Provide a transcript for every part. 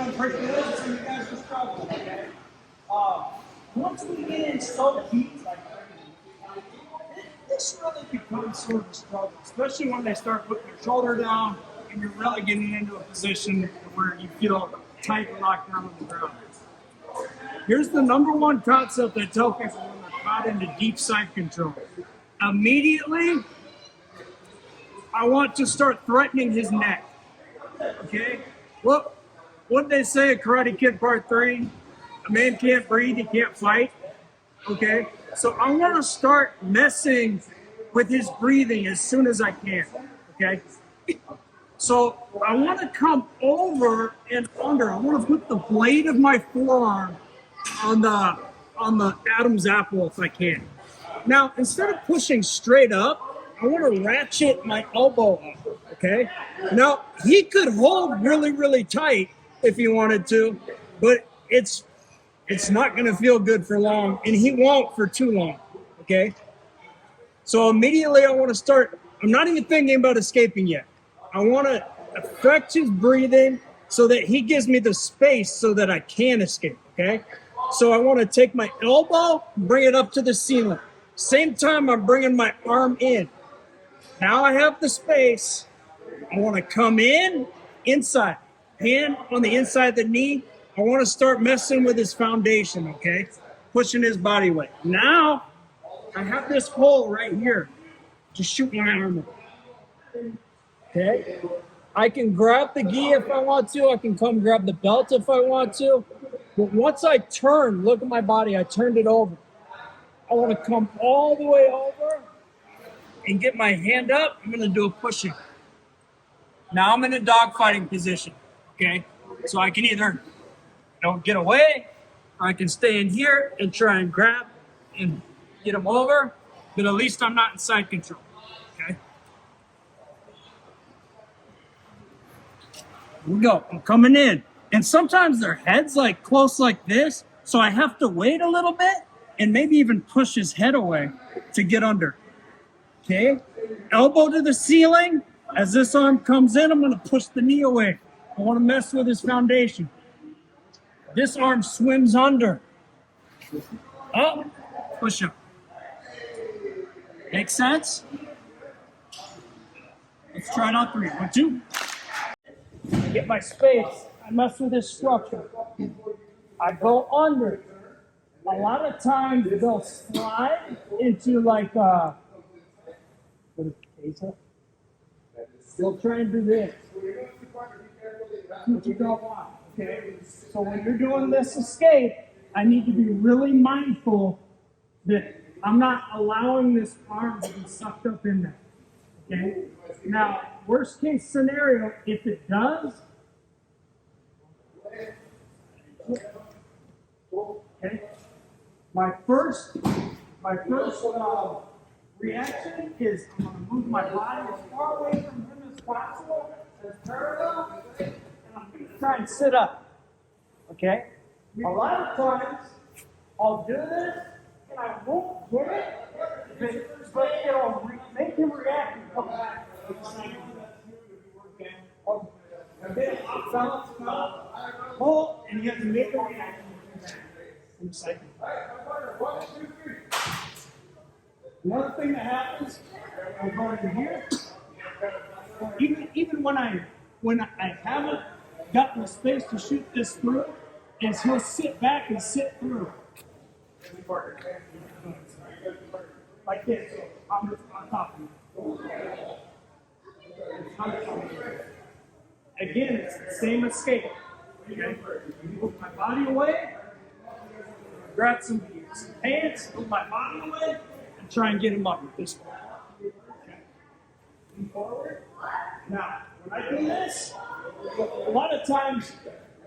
some percolations and you guys are struggling, okay? Once we get in so deep, like this really becomes sort of a struggle, especially when they start putting their shoulder down and you're really getting into a position where you feel tight and locked down on the ground. Here's the number one concept I tell people when they're caught into deep side control. Immediately, I want to start threatening his neck. Okay? What did they say at Karate Kid Part 3? A man can't breathe, he can't fight. Okay? So I want to start messing with his breathing as soon as I can. Okay? So I want to come over and under. I want to put the blade of my forearm on the Adam's apple if I can. Now, instead of pushing straight up, I want to ratchet my elbow up, okay? Now, he could hold really, really tight if he wanted to, but it's not going to feel good for long, and he won't for too long, okay? So immediately I want to start, I'm not even thinking about escaping yet. I want to affect his breathing so that he gives me the space so that I can escape, okay? So I want to take my elbow, bring it up to the ceiling. Same time I'm bringing my arm in. Now I have the space. I want to come in, inside. Hand on the inside of the knee. I want to start messing with his foundation, okay? Pushing his body weight. Now I have this hole right here to shoot my arm in. Okay? I can grab the gi if I want to. I can come grab the belt if I want to. But once I turn, look at my body, I turned it over. I want to come all the way over and get my hand up. I'm going to do a push-in. Now I'm in a dogfighting position, okay? So I can either get away, or I can stay in here and try and grab and get him over, but at least I'm not in side control, okay? Here we go. I'm coming in. And sometimes their head's like close like this, so I have to wait a little bit and maybe even push his head away to get under. Okay? Elbow to the ceiling. As this arm comes in, I'm going to push the knee away. I want to mess with his foundation. This arm swims under. Up, push up. Make sense? Let's try it on 3. 1, 2. Get my space. I mess with this structure. I go under. A lot of times they'll slide into like they'll try and do this. What you don't want, okay? So when you're doing this escape, I need to be really mindful that I'm not allowing this arm to be sucked up in there. Okay? Now, worst case scenario, if it does, okay. My first reaction is I'm going to move my body as far away from him as possible, as parallel, and I'm going to try and sit up. Okay? A lot of times I'll do this and I won't get it, but it'll make him react and come back. Okay, pull, and you have to make a reaction. Another thing that happens, I'm going in here. Even when I haven't gotten the space to shoot this through, is he'll sit back and sit through. Like this, on top of me. Again, it's the same escape. Okay? Move my body away, grab some pants, move my body away, and try and get him up with this one. Okay? Move forward. Now, when I do this, a lot of times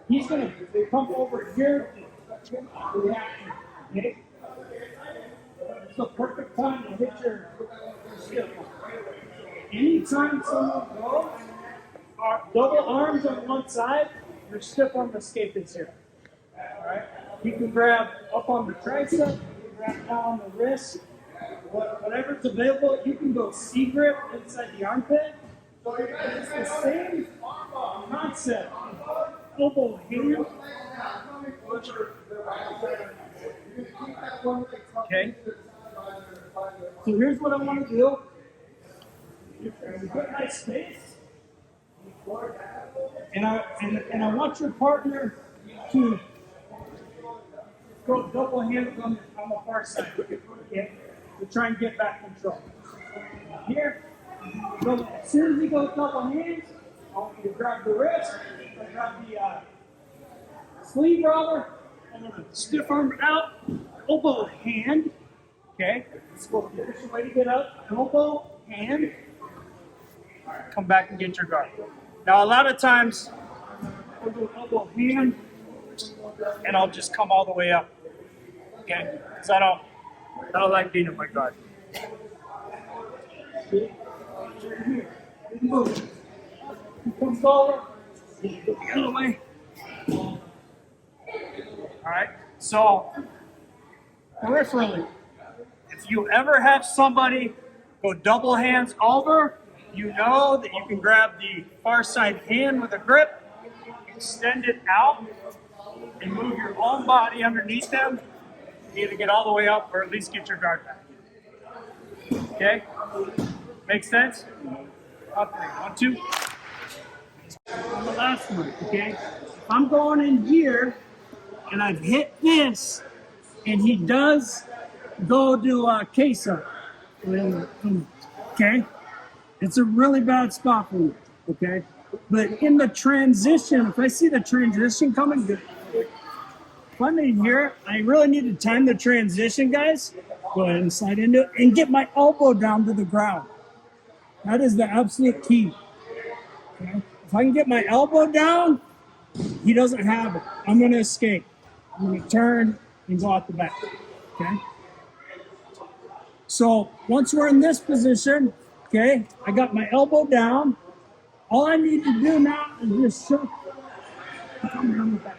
he's going to come over here and react. Okay? It's the perfect time to hit your skill. Anytime someone goes, double arms on one side, your stiff arm escape is here. Alright? You can grab up on the tricep, you can grab down on the wrist, whatever's available. You can go C-grip inside the armpit. It's the same concept elbow hand. Okay. So here's what I want to do. Get nice space. And I want your partner to go double handed on the far side. Okay? To try and get back control. Here, as soon as he goes double hands, I want you to grab the wrist, grab the sleeve rubber, I'm going to stiff arm out, elbow hand. Okay? This is the efficient way to get up. Elbow, hand. Come back and get your guard. Now, a lot of times, I'll do elbow, hand, and I'll just come all the way up. Okay? Because I don't like being in my guard. Here. Move. Come forward. The other way. All right. So, peripherally, if you ever have somebody go double hands over, you know that you can grab the far side hand with a grip, extend it out, and move your own body underneath them. You either get all the way up or at least get your guard back. Okay? Makes sense? Up there. 1, 2. On the last one, okay? If I'm going in here and I've hit this and he does go to Kesa, okay? It's a really bad spot for me, okay? But in the transition, if I see the transition coming, good. If I'm in here, I really need to time the transition, guys. Go ahead and slide into it and get my elbow down to the ground. That is the absolute key. Okay? If I can get my elbow down, he doesn't have it. I'm going to escape. I'm going to turn and go out the back. Okay? So once we're in this position, okay, I got my elbow down. All I need to do now is just show. Come around the back.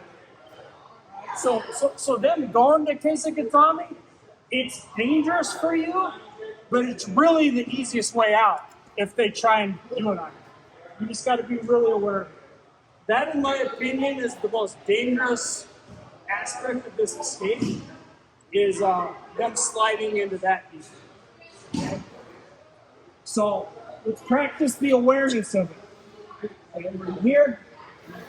So them going to Keisakatami, it's dangerous for you, but it's really the easiest way out if they try and do it on you. You just got to be really aware. That, in my opinion, is the most dangerous aspect of this escape, is them sliding into that easy. Okay? So let's practice the awareness of it. Over here,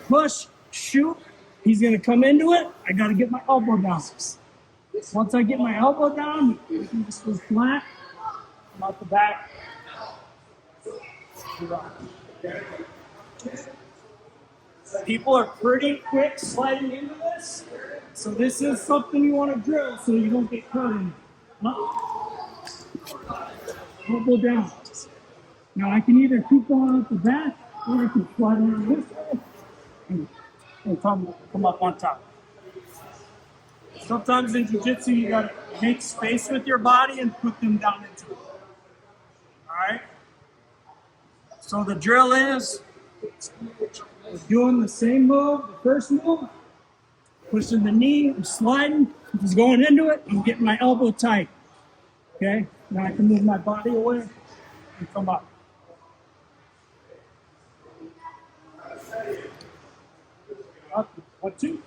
push, shoot. He's going to come into it. I got to get my elbow down. Once I get my elbow down, I can just go flat. Come out the back. People are pretty quick sliding into this. So this is something you want to drill so you don't get hurt. Elbow down. Now I can either keep going out the back or I can slide around this way and come up on top. Sometimes in jiu-jitsu you gotta make space with your body and put them down into it. Alright? So the drill is we're doing the same move, the first move, pushing the knee, I'm sliding, just going into it, I'm getting my elbow tight. Okay? Now I can move my body away and come up. Up, 1, 2.